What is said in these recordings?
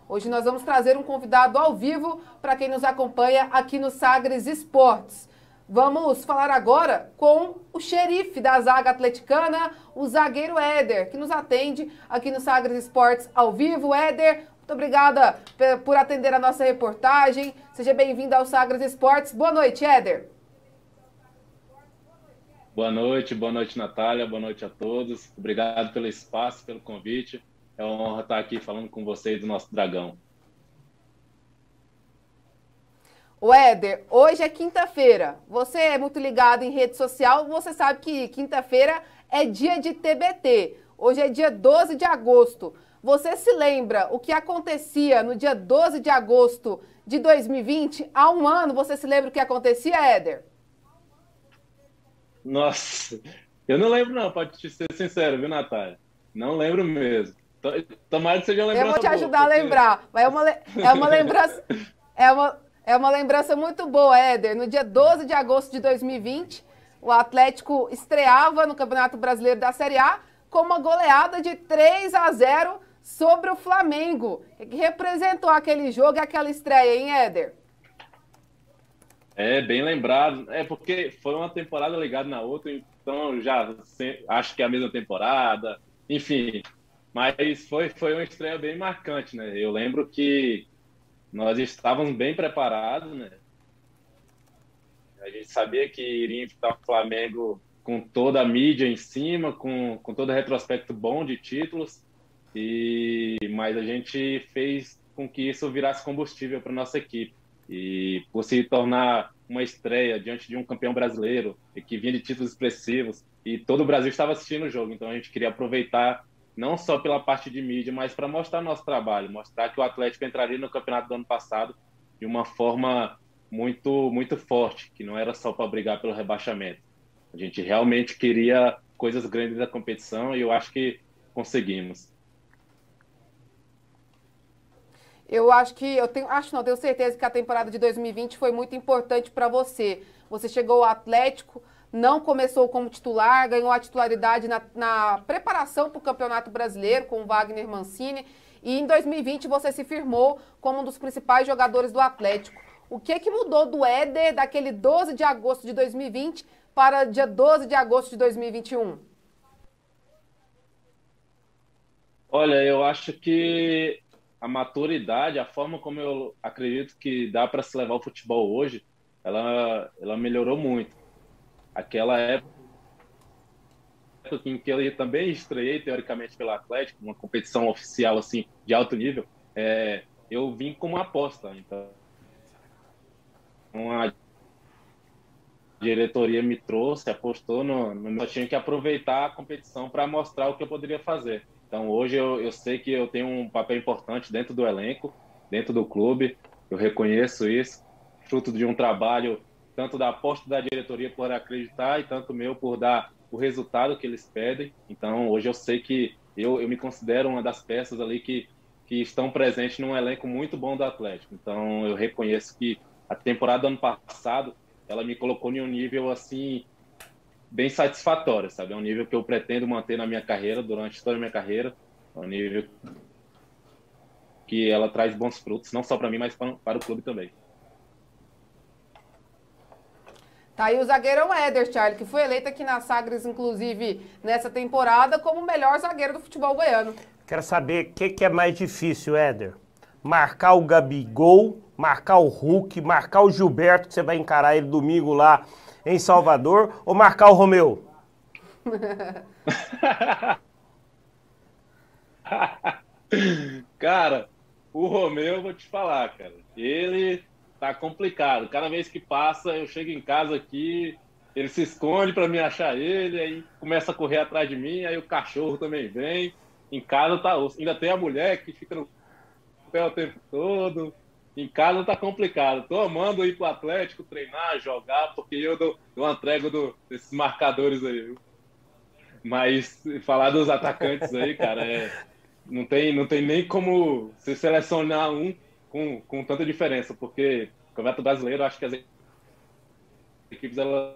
Hoje nós vamos trazer um convidado ao vivo para quem nos acompanha aqui no Sagres Esportes. Vamos falar agora com o xerife da zaga atleticana, o zagueiro Éder, que nos atende aqui no Sagres Esportes ao vivo. Éder, muito obrigada por atender a nossa reportagem. Seja bem-vindo ao Sagres Esportes. Boa noite, Éder. Boa noite, Natália, boa noite a todos. Obrigado pelo espaço, pelo convite. É uma honra estar aqui falando com vocês do nosso Dragão. O Éder, hoje é quinta-feira. Você é muito ligado em rede social, você sabe que quinta-feira é dia de TBT. Hoje é dia 12 de agosto. Você se lembra o que acontecia no dia 12 de agosto de 2020? Há um ano, você se lembra o que acontecia, Éder? Nossa, eu não lembro não, pode te ser sincero, viu, Natália? Não lembro mesmo. Tomara que seja uma Eu vou lembrança te boa, ajudar a porque... lembrar. Mas é uma lembrança, é uma lembrança muito boa, Éder. No dia 12 de agosto de 2020, o Atlético estreava no Campeonato Brasileiro da Série A com uma goleada de 3-0 sobre o Flamengo. O que representou aquele jogo e aquela estreia, hein, Éder? É, bem lembrado. É porque foi uma temporada ligada na outra, então eu já acho que é a mesma temporada. Enfim, mas foi uma estreia bem marcante, né? Eu lembro que nós estávamos bem preparados, né? A gente sabia que iria enfrentar o Flamengo com toda a mídia em cima, com todo o retrospecto bom de títulos, mas a gente fez com que isso virasse combustível para nossa equipe. E por se tornar uma estreia diante de um campeão brasileiro e que vinha de títulos expressivos, e todo o Brasil estava assistindo o jogo, então a gente queria aproveitar não só pela parte de mídia, mas para mostrar nosso trabalho, mostrar que o Atlético entraria no campeonato do ano passado de uma forma muito forte, que não era só para brigar pelo rebaixamento. A gente realmente queria coisas grandes da competição e eu acho que conseguimos. Eu acho que tenho certeza que a temporada de 2020 foi muito importante para você. Você chegou ao Atlético, não começou como titular, ganhou a titularidade na preparação para o Campeonato Brasileiro com o Wagner Mancini e em 2020 você se firmou como um dos principais jogadores do Atlético. O que mudou do Éder daquele 12 de agosto de 2020 para dia 12 de agosto de 2021? Olha, eu acho que a maturidade, a forma como eu acredito que dá para se levar o futebol hoje, ela melhorou muito. Aquela época em que eu também estreiei teoricamente pelo Atlético, uma competição oficial assim de alto nível, eu vim como uma aposta. Então, a diretoria me trouxe, apostou no eu tinha que aproveitar a competição para mostrar o que eu poderia fazer. Então, hoje eu sei que eu tenho um papel importante dentro do elenco, dentro do clube, eu reconheço isso, fruto de um trabalho tanto da aposta da diretoria por acreditar e tanto meu por dar o resultado que eles pedem. Então, hoje eu sei que eu me considero uma das peças ali que estão presentes num elenco muito bom do Atlético. Então, eu reconheço que a temporada do ano passado ela me colocou em um nível assim bem satisfatório, sabe? É um nível que eu pretendo manter na minha carreira, durante toda a minha carreira. É um nível que ela traz bons frutos, não só para mim, mas para o clube também. Tá aí o zagueirão Éder, Charlie, que foi eleito aqui na Sagres, inclusive, nessa temporada, como o melhor zagueiro do futebol goiano. Quero saber o que é mais difícil, Éder. Marcar o Gabigol, marcar o Hulk, marcar o Gilberto, que você vai encarar ele domingo lá em Salvador, ou marcar o Romeu? Cara, o Romeu, eu vou te falar, cara. Ele tá complicado. Cada vez que passa, eu chego em casa aqui, ele se esconde para me achar ele, aí começa a correr atrás de mim, aí o cachorro também vem. Em casa tá osso. Ainda tem a mulher que fica no pé o tempo todo. Em casa tá complicado. Tô amando ir pro Atlético treinar, jogar, porque eu dou uma trégua desses marcadores aí, viu? Mas falar dos atacantes aí, cara, não tem nem como se selecionar um com tanta diferença, porque o Campeonato Brasileiro, acho que as equipes elas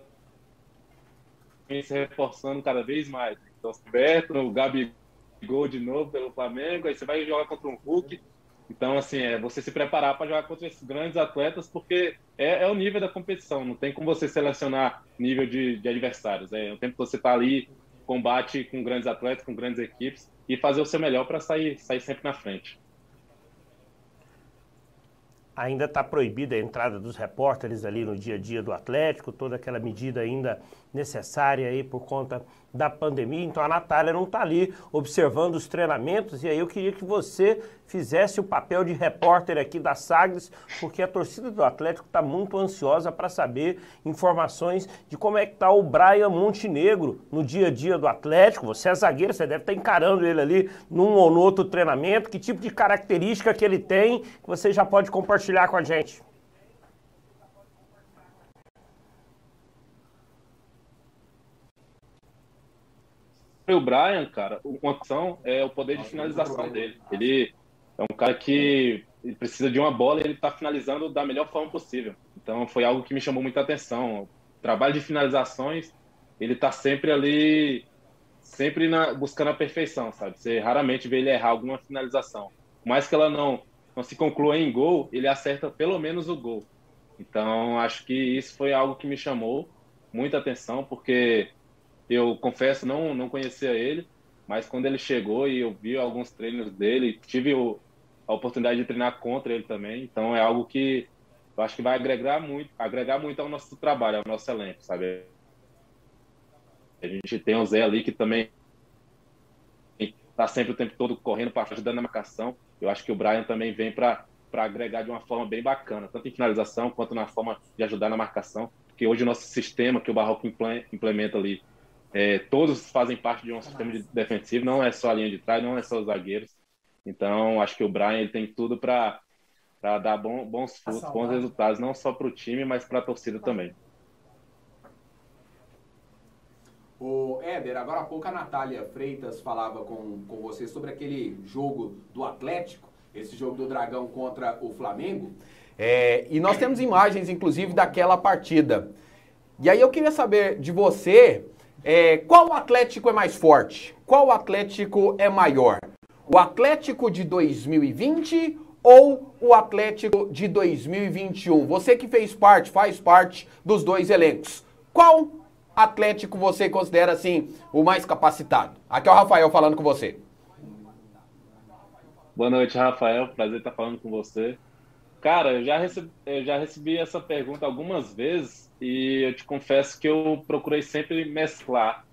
vêm se reforçando cada vez mais. Então, o Roberto, o Gabigol de novo pelo Flamengo, aí você vai jogar contra um Hulk. Então, assim, você se preparar para jogar contra esses grandes atletas, porque é o nível da competição, não tem como você selecionar nível de adversários. É o tempo que você está ali, combate com grandes atletas, com grandes equipes, e fazer o seu melhor para sair sempre na frente. Ainda está proibida a entrada dos repórteres ali no dia a dia do Atlético, toda aquela medida ainda necessária aí por conta da pandemia. Então a Natália não está ali observando os treinamentos, e aí eu queria que você fizesse o papel de repórter aqui da Sagres, porque a torcida do Atlético está muito ansiosa para saber informações de como é que está o Brian Montenegro no dia a dia do Atlético. Você é zagueiro, você deve estar encarando ele ali num ou no outro treinamento, que tipo de característica que ele tem, que você já pode compartilhar com a gente. O Brian, cara, uma questão é o poder de finalização dele. Ele é um cara que ele precisa de uma bola e ele está finalizando da melhor forma possível. Então foi algo que me chamou muita atenção. O trabalho de finalizações, ele está sempre ali, sempre buscando a perfeição, sabe? Você raramente vê ele errar alguma finalização. Por mais que ela não se conclua em gol, ele acerta pelo menos o gol. Então acho que isso foi algo que me chamou muita atenção, porque eu confesso, não conhecia ele, mas quando ele chegou e eu vi alguns treinos dele, tive a oportunidade de treinar contra ele também, então é algo que eu acho que vai agregar muito ao nosso trabalho, ao nosso elenco, sabe? A gente tem o Zé ali que também está sempre o tempo todo correndo para ajudar na marcação. Eu acho que o Brian também vem para agregar de uma forma bem bacana, tanto em finalização quanto na forma de ajudar na marcação, porque hoje o nosso sistema que o Barroco implementa ali, todos fazem parte de um sistema defensivo, não é só a linha de trás, não é só os zagueiros. Então, acho que o Brian ele tem tudo para dar bons frutos, bons resultados, não só para o time, mas para a torcida também. O Éder, agora há pouco a Natália Freitas falava com você sobre aquele jogo do Atlético, esse jogo do Dragão contra o Flamengo. E nós temos imagens, inclusive, daquela partida. E aí eu queria saber de você... qual Atlético é mais forte? Qual Atlético é maior? O Atlético de 2020 ou o Atlético de 2021? Você que faz parte dos dois elencos. Qual Atlético você considera, assim, o mais capacitado? Aqui é o Rafael falando com você. Boa noite, Rafael. Prazer estar falando com você. Cara, eu já recebi essa pergunta algumas vezes e eu te confesso que eu procurei sempre mesclar.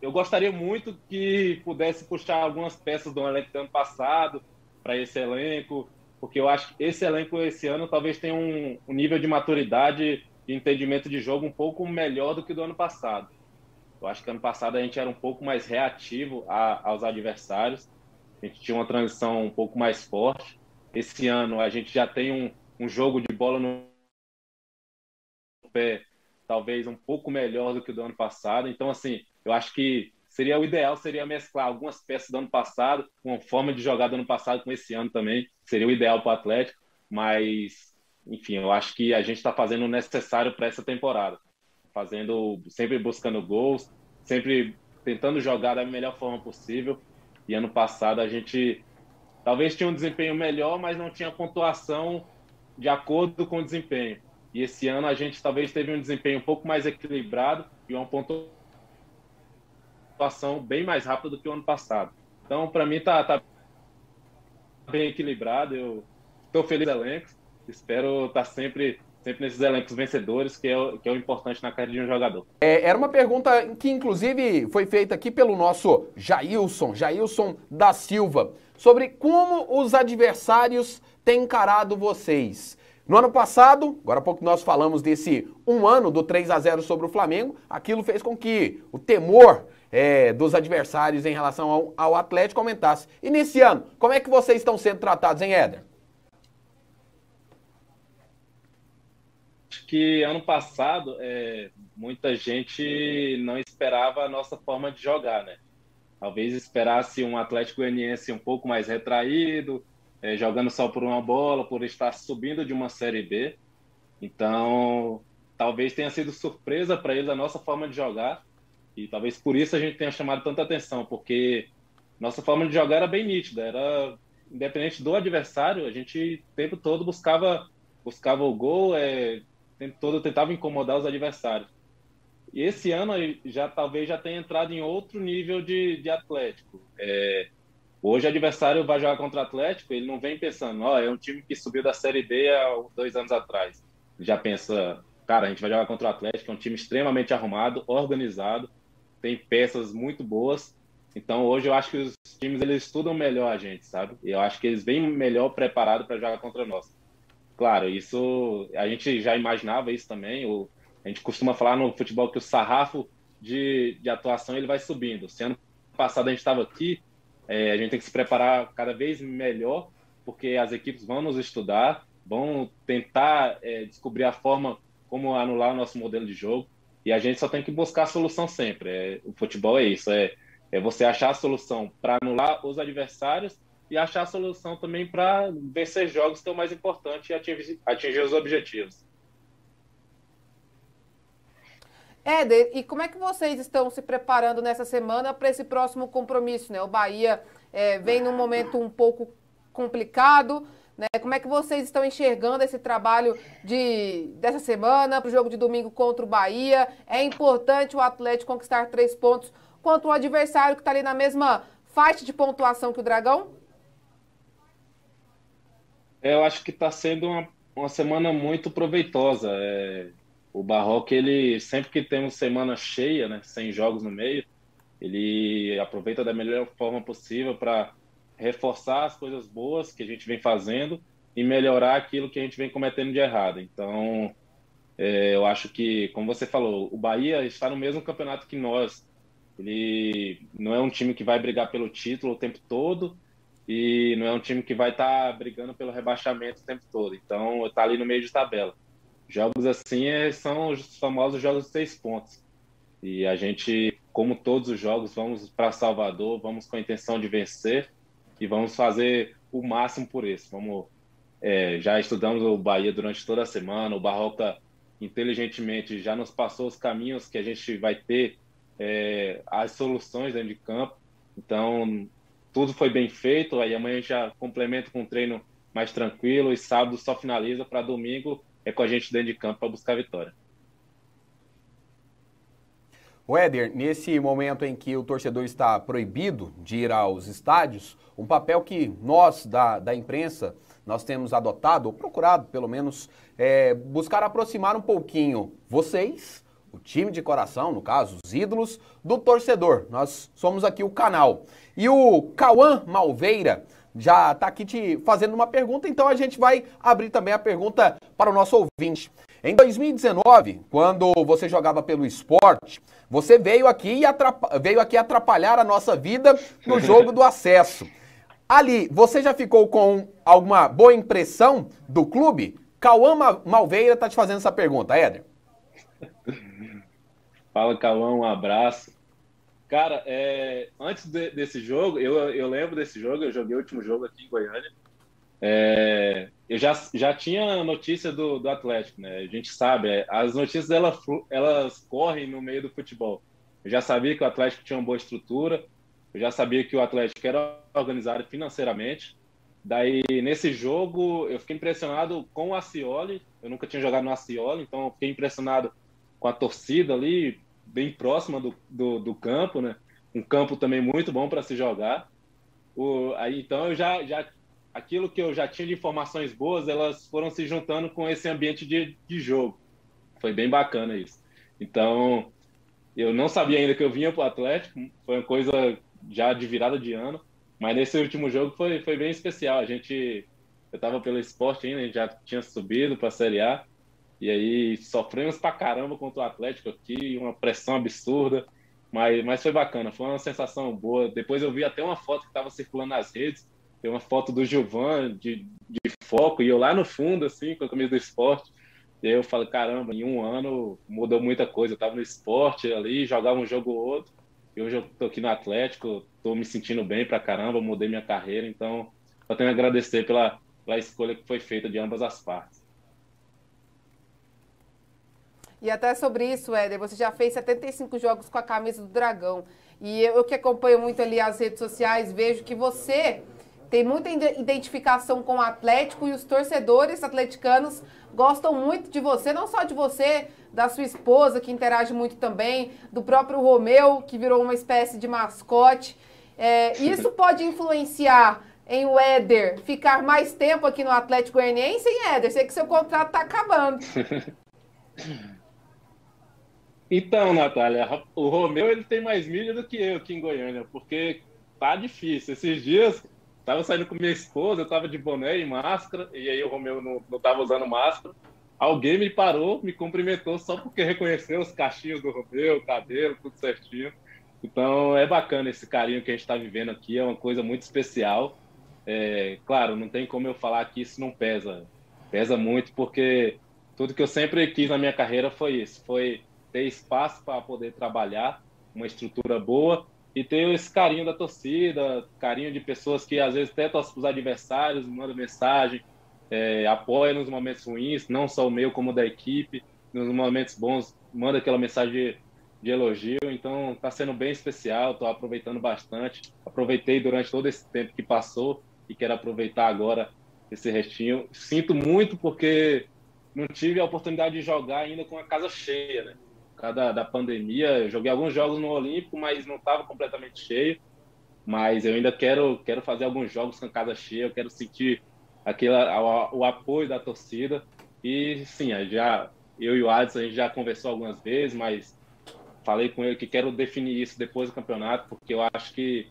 Eu gostaria muito que pudesse puxar algumas peças do elenco do ano passado para esse elenco, porque eu acho que esse elenco esse ano talvez tenha um nível de maturidade e entendimento de jogo um pouco melhor do que do ano passado. Eu acho que ano passado a gente era um pouco mais reativo aos adversários, a gente tinha uma transição um pouco mais forte. Esse ano a gente já tem um jogo de bola no pé talvez um pouco melhor do que o do ano passado. Então, assim, eu acho que o ideal seria mesclar algumas peças do ano passado, com a forma de jogar do ano passado com esse ano também. Seria o ideal para o Atlético, mas, enfim, eu acho que a gente está fazendo o necessário para essa temporada. Sempre buscando gols, sempre tentando jogar da melhor forma possível. E ano passado a gente talvez tinha um desempenho melhor, mas não tinha pontuação de acordo com o desempenho. E esse ano a gente talvez teve um desempenho um pouco mais equilibrado e uma pontuação bem mais rápida do que o ano passado. Então, para mim, tá bem equilibrado. Eu estou feliz com os elencos. Espero estar sempre nesses elencos vencedores, que é o importante na carreira de um jogador. Era uma pergunta que, inclusive, foi feita aqui pelo nosso Jailson da Silva, sobre como os adversários têm encarado vocês. No ano passado, agora há pouco nós falamos desse 1 ano do 3-0 sobre o Flamengo, aquilo fez com que o temor dos adversários em relação ao Atlético aumentasse. E nesse ano, como é que vocês estão sendo tratados, hein, Éder? Acho que ano passado muita gente não esperava a nossa forma de jogar, né? Talvez esperasse um Atlético Goianiense um pouco mais retraído, jogando só por uma bola, por estar subindo de uma Série B. Então, talvez tenha sido surpresa para eles a nossa forma de jogar e talvez por isso a gente tenha chamado tanta atenção, porque nossa forma de jogar era bem nítida, era independente do adversário, a gente o tempo todo buscava o gol, o tempo todo tentava incomodar os adversários. E esse ano talvez já tenha entrado em outro nível de Atlético. Hoje o adversário vai jogar contra o Atlético, ele não vem pensando, é um time que subiu da Série B há 2 anos atrás. Ele já pensa, cara, a gente vai jogar contra o Atlético, é um time extremamente arrumado, organizado, tem peças muito boas. Então hoje eu acho que os times eles estudam melhor a gente, sabe? E eu acho que eles vêm melhor preparados para jogar contra nós. Claro, isso a gente já imaginava isso também. A gente costuma falar no futebol que o sarrafo de atuação ele vai subindo. Se ano passado a gente estava aqui, a gente tem que se preparar cada vez melhor, porque as equipes vão nos estudar, vão tentar descobrir a forma como anular o nosso modelo de jogo, e a gente só tem que buscar a solução sempre. O futebol é isso, é você achar a solução para anular os adversários e achar a solução também para vencer jogos, que é o mais importante, e atingir os objetivos. Éder, e como é que vocês estão se preparando nessa semana para esse próximo compromisso, né? O Bahia vem num momento um pouco complicado, né? Como é que vocês estão enxergando esse trabalho dessa semana para o jogo de domingo contra o Bahia? É importante o Atlético conquistar 3 pontos contra o adversário que está ali na mesma faixa de pontuação que o Dragão? Eu acho que está sendo uma semana muito proveitosa. O Barroca, ele sempre que tem uma semana cheia, né, sem jogos no meio, ele aproveita da melhor forma possível para reforçar as coisas boas que a gente vem fazendo e melhorar aquilo que a gente vem cometendo de errado. Então, eu acho que, como você falou, o Bahia está no mesmo campeonato que nós. Ele não é um time que vai brigar pelo título o tempo todo e não é um time que vai estar brigando pelo rebaixamento o tempo todo. Então, está ali no meio de tabela. Jogos assim são os famosos jogos de 6 pontos. E a gente, como todos os jogos, vamos para Salvador, vamos com a intenção de vencer e vamos fazer o máximo por isso. Já estudamos o Bahia durante toda a semana, o Barroca inteligentemente já nos passou os caminhos que a gente vai ter, as soluções dentro de campo. Então, tudo foi bem feito. Aí amanhã a gente já complementa com um treino mais tranquilo e sábado só finaliza para domingo com a gente dentro de campo para buscar a vitória. O Éder, nesse momento em que o torcedor está proibido de ir aos estádios, um papel que nós, da imprensa, nós temos adotado, ou procurado pelo menos, buscar aproximar um pouquinho vocês, o time de coração, no caso, os ídolos, do torcedor. Nós somos aqui o canal. E o Cauã Malveira já está aqui te fazendo uma pergunta, então a gente vai abrir também a pergunta para o nosso ouvinte. Em 2019, quando você jogava pelo Sport, você veio aqui atrapalhar a nossa vida no jogo do acesso. Ali, você já ficou com alguma boa impressão do clube? Cauã Malveira está te fazendo essa pergunta, Éder. Fala, Cauã, um abraço. Cara, antes desse jogo, eu lembro desse jogo, eu joguei o último jogo aqui em Goiânia. Eu já tinha notícia do Atlético, né? A gente sabe, as notícias elas correm no meio do futebol. Eu já sabia que o Atlético tinha uma boa estrutura, eu já sabia que o Atlético era organizado financeiramente. Daí, nesse jogo, eu fiquei impressionado com o Ascioli. Eu nunca tinha jogado no Ascioli, então eu fiquei impressionado com a torcida ali, bem próxima do campo, né? Um campo também muito bom para se jogar. Então, aquilo que eu já tinha de informações boas, elas foram se juntando com esse ambiente de jogo. Foi bem bacana isso. Então, eu não sabia ainda que eu vinha para o Atlético, foi uma coisa já de virada de ano, mas nesse último jogo foi bem especial. Eu estava pelo Sport ainda, a gente já tinha subido para a Série A, e aí sofremos pra caramba contra o Atlético aqui, uma pressão absurda, mas foi bacana, foi uma sensação boa. Depois eu vi até uma foto que estava circulando nas redes, tem uma foto do Gilvan de foco, e eu lá no fundo, assim, com a camisa do Sport. E aí eu falo, caramba, em um ano mudou muita coisa. Eu estava no Sport ali, jogava um jogo ou outro, e hoje eu tô aqui no Atlético, tô me sentindo bem pra caramba, mudei minha carreira, então só tenho a agradecer pela escolha que foi feita de ambas as partes. E até sobre isso, Éder, você já fez 75 jogos com a camisa do Dragão. E eu que acompanho muito ali as redes sociais, vejo que você tem muita identificação com o Atlético e os torcedores atleticanos gostam muito de você, não só de você, da sua esposa, que interage muito também, do próprio Romeu, que virou uma espécie de mascote. Isso pode influenciar em o Éder ficar mais tempo aqui no Atlético Goianiense, hein, Éder? Sei que seu contrato está acabando. Então, Natália, o Romeu ele tem mais mídia do que eu aqui em Goiânia, porque tá difícil. Esses dias, tava saindo com minha esposa, eu tava de boné e máscara, e aí o Romeu não tava usando máscara. Alguém me parou, me cumprimentou só porque reconheceu os cachinhos do Romeu, o cabelo, tudo certinho. Então, é bacana esse carinho que a gente está vivendo aqui, é uma coisa muito especial. Claro, não tem como eu falar que isso não pesa. Pesa muito, porque tudo que eu sempre quis na minha carreira foi isso, foi ter espaço para poder trabalhar, uma estrutura boa e ter esse carinho da torcida, carinho de pessoas que às vezes até torcem para os adversários, mandam mensagem, apoia nos momentos ruins, não só o meu como o da equipe, nos momentos bons, manda aquela mensagem de elogio. Então está sendo bem especial, estou aproveitando bastante, aproveitei durante todo esse tempo que passou e quero aproveitar agora esse restinho. Sinto muito porque não tive a oportunidade de jogar ainda com a casa cheia, né? Por causa da pandemia, eu joguei alguns jogos no Olímpico, mas não estava completamente cheio. Mas eu ainda quero fazer alguns jogos com a casa cheia, eu quero sentir o apoio da torcida. E sim, eu e o Adson, a gente já conversou algumas vezes, mas falei com ele que quero definir isso depois do campeonato, porque eu acho que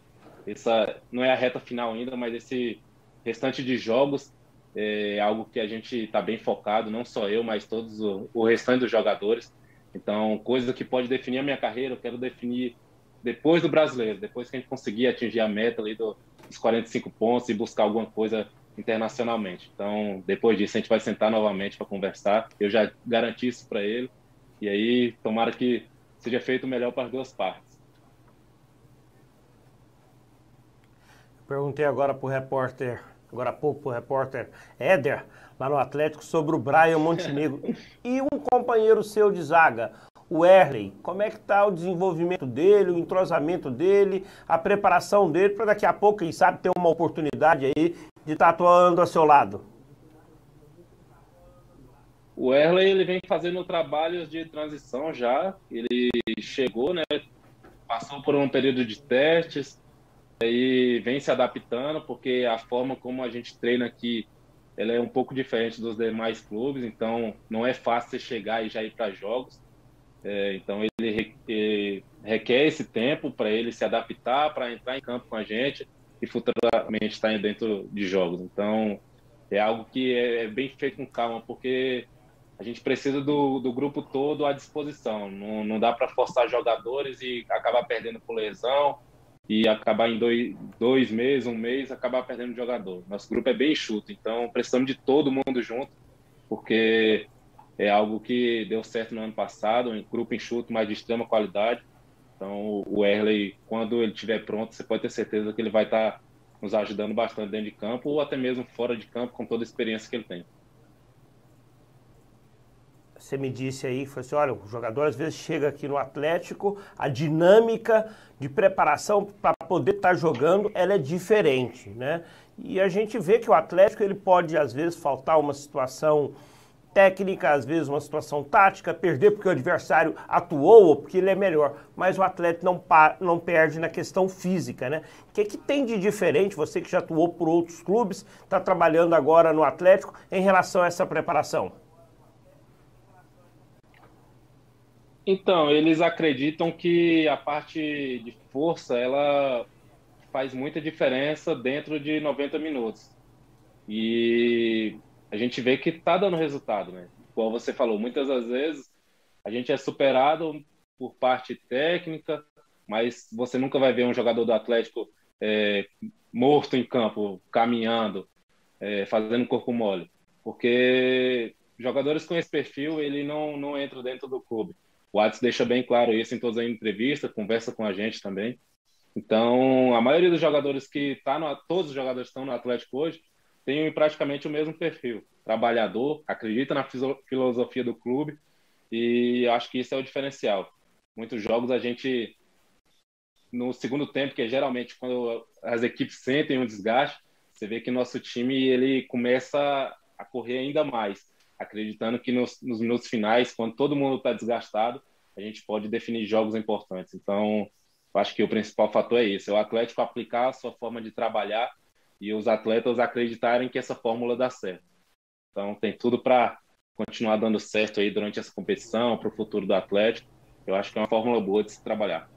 essa não é a reta final ainda, mas esse restante de jogos é algo que a gente está bem focado, não só eu, mas todos o restante dos jogadores. Então, coisa que pode definir a minha carreira, eu quero definir depois do Brasileiro, depois que a gente conseguir atingir a meta ali dos 45 pontos e buscar alguma coisa internacionalmente. Então, depois disso, a gente vai sentar novamente para conversar. Eu já garanti isso para ele, e aí tomara que seja feito o melhor para as duas partes. Perguntei agora para o repórter, agora há pouco para o repórter Éder, lá no Atlético, sobre o Brian Montenegro. E um companheiro seu de zaga, o Erley, como é que está o desenvolvimento dele, o entrosamento dele, a preparação dele, para daqui a pouco, quem sabe, ter uma oportunidade aí de estar atuando ao seu lado? O Erley, ele vem fazendo trabalhos de transição já, ele chegou, né, passou por um período de testes, aí vem se adaptando, porque a forma como a gente treina aqui, ela é um pouco diferente dos demais clubes, então não é fácil você chegar e já ir para jogos. Então ele requer esse tempo para ele se adaptar, para entrar em campo com a gente e futuramente estar dentro de jogos. Então é algo que é bem feito com calma, porque a gente precisa do grupo todo à disposição. Não dá para forçar jogadores e acabar perdendo por lesão e acabar em dois meses, um mês, acabar perdendo jogador. Nosso grupo é bem enxuto, então precisamos de todo mundo junto, porque é algo que deu certo no ano passado, um grupo enxuto, mas de extrema qualidade. Então o Erley, quando ele estiver pronto, você pode ter certeza que ele vai estar nos ajudando bastante dentro de campo ou até mesmo fora de campo, com toda a experiência que ele tem. Você me disse aí, foi assim, olha, o jogador às vezes chega aqui no Atlético, a dinâmica de preparação para poder estar jogando, ela é diferente, né? E a gente vê que o Atlético, ele pode às vezes faltar uma situação técnica, às vezes uma situação tática, perder porque o adversário atuou ou porque ele é melhor, mas o Atlético não perde na questão física, né? O que tem de diferente, você que já atuou por outros clubes, está trabalhando agora no Atlético, em relação a essa preparação? Então, eles acreditam que a parte de força, ela faz muita diferença dentro de 90 minutos. E a gente vê que está dando resultado, né? Como você falou, muitas das vezes a gente é superado por parte técnica, mas você nunca vai ver um jogador do Atlético morto em campo, caminhando, fazendo corpo mole. Porque jogadores com esse perfil, ele não entra dentro do clube. O Adson deixa bem claro isso em todas as entrevistas, conversa com a gente também. Então, a maioria dos jogadores todos os jogadores que estão no Atlético hoje têm praticamente o mesmo perfil. Trabalhador, acredita na filosofia do clube e acho que isso é o diferencial. Muitos jogos a gente, no segundo tempo, que é geralmente quando as equipes sentem um desgaste, você vê que nosso time ele começa a correr ainda mais, acreditando que nos minutos finais, quando todo mundo está desgastado, a gente pode definir jogos importantes. Então, eu acho que o principal fator é esse, é o Atlético aplicar a sua forma de trabalhar e os atletas acreditarem que essa fórmula dá certo. Então, tem tudo para continuar dando certo aí durante essa competição, para o futuro do Atlético. Eu acho que é uma fórmula boa de se trabalhar.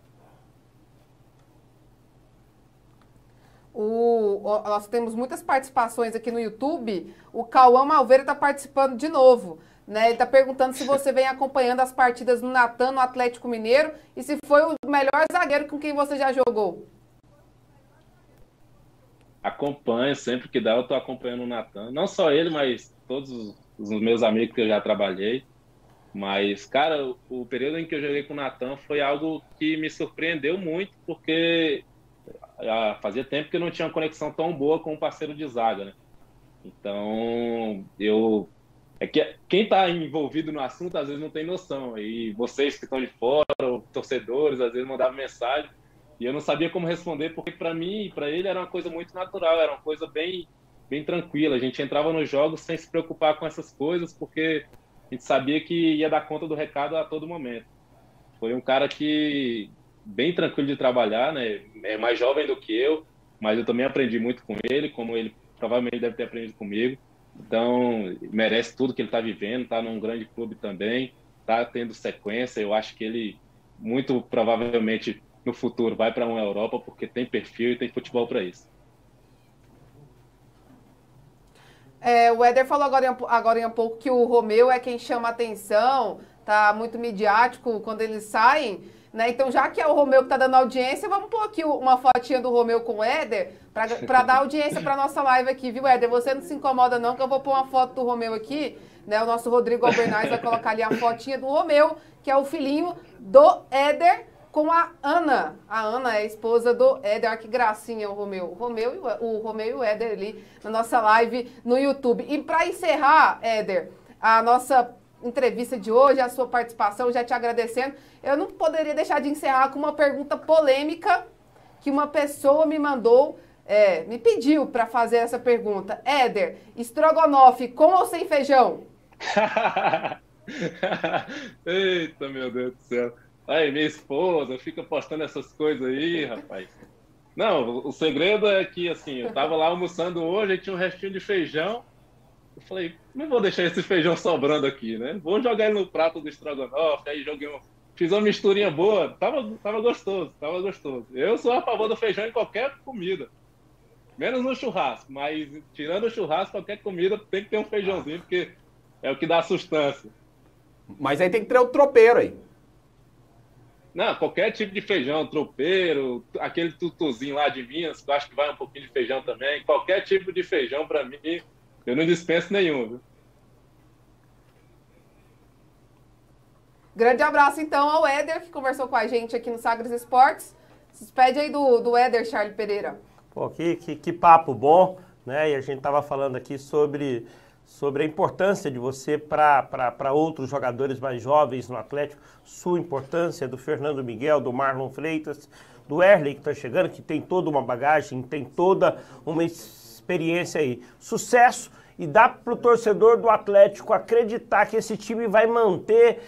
Nós temos muitas participações aqui no YouTube. O Cauã Malveira está participando de novo. Né? Ele está perguntando se você vem acompanhando as partidas do Natan no Atlético Mineiro e se foi o melhor zagueiro com quem você já jogou. Acompanho, sempre que dá eu estou acompanhando o Natan. Não só ele, mas todos os meus amigos que eu já trabalhei. Mas, cara, o período em que eu joguei com o Natan foi algo que me surpreendeu muito, porque fazia tempo que eu não tinha uma conexão tão boa com um parceiro de zaga, né? Então, é que quem está envolvido no assunto às vezes não tem noção. E vocês que estão de fora, ou torcedores, às vezes mandavam mensagem e eu não sabia como responder, porque para mim e para ele era uma coisa muito natural, era uma coisa bem, bem tranquila. A gente entrava nos jogos sem se preocupar com essas coisas, porque a gente sabia que ia dar conta do recado a todo momento. Foi um cara que bem tranquilo de trabalhar, né? É mais jovem do que eu, mas eu também aprendi muito com ele, como ele provavelmente deve ter aprendido comigo. Então, merece tudo que ele está vivendo, está num grande clube também, está tendo sequência. Eu acho que ele, muito provavelmente, no futuro, vai para uma Europa, porque tem perfil e tem futebol para isso. O Éder falou agora em pouco que o Romeu é quem chama a atenção, tá muito midiático quando eles saem, né? Então, já que é o Romeu que está dando audiência, vamos pôr aqui uma fotinha do Romeu com o Éder para dar audiência para nossa live aqui, viu, Éder? Você não se incomoda não, que eu vou pôr uma foto do Romeu aqui, né? O nosso Rodrigo Albernaz vai colocar ali a fotinha do Romeu, que é o filhinho do Éder, com a Ana. A Ana é a esposa do Éder. Olha que gracinha o Romeu. O Romeu e o Éder ali na nossa live no YouTube. E para encerrar, Éder, a nossa entrevista de hoje, a sua participação, já te agradecendo, eu não poderia deixar de encerrar com uma pergunta polêmica que uma pessoa me mandou, me pediu para fazer essa pergunta. Éder, estrogonofe com ou sem feijão? Eita, meu Deus do céu. Aí, minha esposa fica postando essas coisas aí, rapaz. Não, o segredo é que, assim, eu tava lá almoçando hoje e tinha um restinho de feijão. Eu falei, não vou deixar esse feijão sobrando aqui, né? Vou jogar ele no prato do estrogonofe. Aí fiz uma misturinha boa. Tava gostoso, tava gostoso. Eu sou a favor do feijão em qualquer comida. Menos no churrasco, mas tirando o churrasco, qualquer comida tem que ter um feijãozinho, porque é o que dá sustância. Mas aí tem que ter o tropeiro aí. Não, qualquer tipo de feijão, tropeiro, aquele tutuzinho lá de Minas, que eu acho que vai um pouquinho de feijão também. Qualquer tipo de feijão, para mim, eu não dispenso nenhum, viu? Grande abraço, então, ao Éder, que conversou com a gente aqui no Sagres Esportes. Se despede aí do Éder, Charles Pereira. Pô, que papo bom, né? E a gente estava falando aqui sobre a importância de você para outros jogadores mais jovens no Atlético, sua importância, do Fernando Miguel, do Marlon Freitas, do Erley que está chegando, que tem toda uma bagagem, tem toda uma experiência aí. Sucesso, e dá para o torcedor do Atlético acreditar que esse time vai manter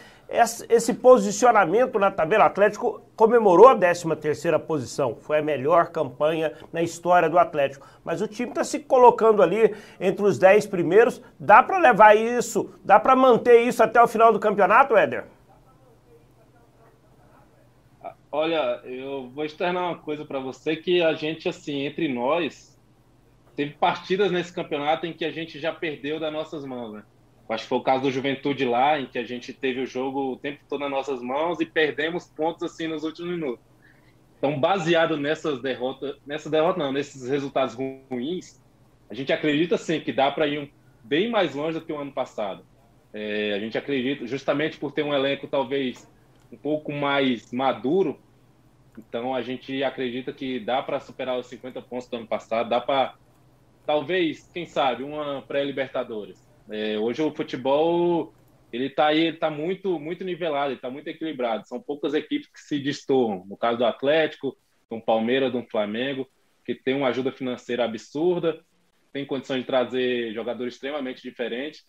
esse posicionamento na tabela. O Atlético comemorou a 13ª posição, foi a melhor campanha na história do Atlético, mas o time está se colocando ali entre os 10 primeiros. Dá para levar isso, dá para manter isso até o final do campeonato, Éder? Olha, eu vou externar uma coisa para você, que a gente, assim, entre nós, teve partidas nesse campeonato em que a gente já perdeu das nossas mãos, né? Acho que foi o caso do Juventude lá, em que a gente teve o jogo o tempo todo nas nossas mãos e perdemos pontos assim nos últimos minutos. Então, baseado nesses resultados ruins, a gente acredita sim que dá para ir bem mais longe do que o ano passado. A gente acredita, justamente por ter um elenco talvez um pouco mais maduro, então a gente acredita que dá para superar os 50 pontos do ano passado, dá para, talvez, quem sabe, uma pré-Libertadores. Hoje o futebol ele tá muito nivelado, ele está muito equilibrado. São poucas equipes que se destoam. No caso do Atlético, do Palmeiras, do Flamengo, que tem uma ajuda financeira absurda, tem condição de trazer jogadores extremamente diferentes,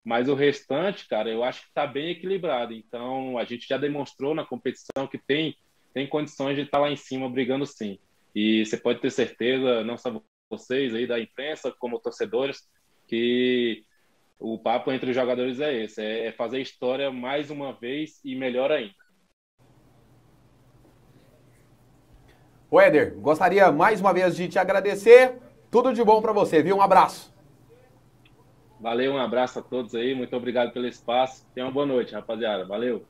mas o restante, cara, eu acho que está bem equilibrado. Então, a gente já demonstrou na competição que tem condições de estar lá em cima brigando sim. E você pode ter certeza, não só vocês aí da imprensa, como torcedores, que o papo entre os jogadores é esse, é fazer história mais uma vez e melhor ainda. Ô Éder, gostaria mais uma vez de te agradecer. Tudo de bom para você, viu? Um abraço. Valeu, um abraço a todos aí, muito obrigado pelo espaço. Tenha uma boa noite, rapaziada. Valeu.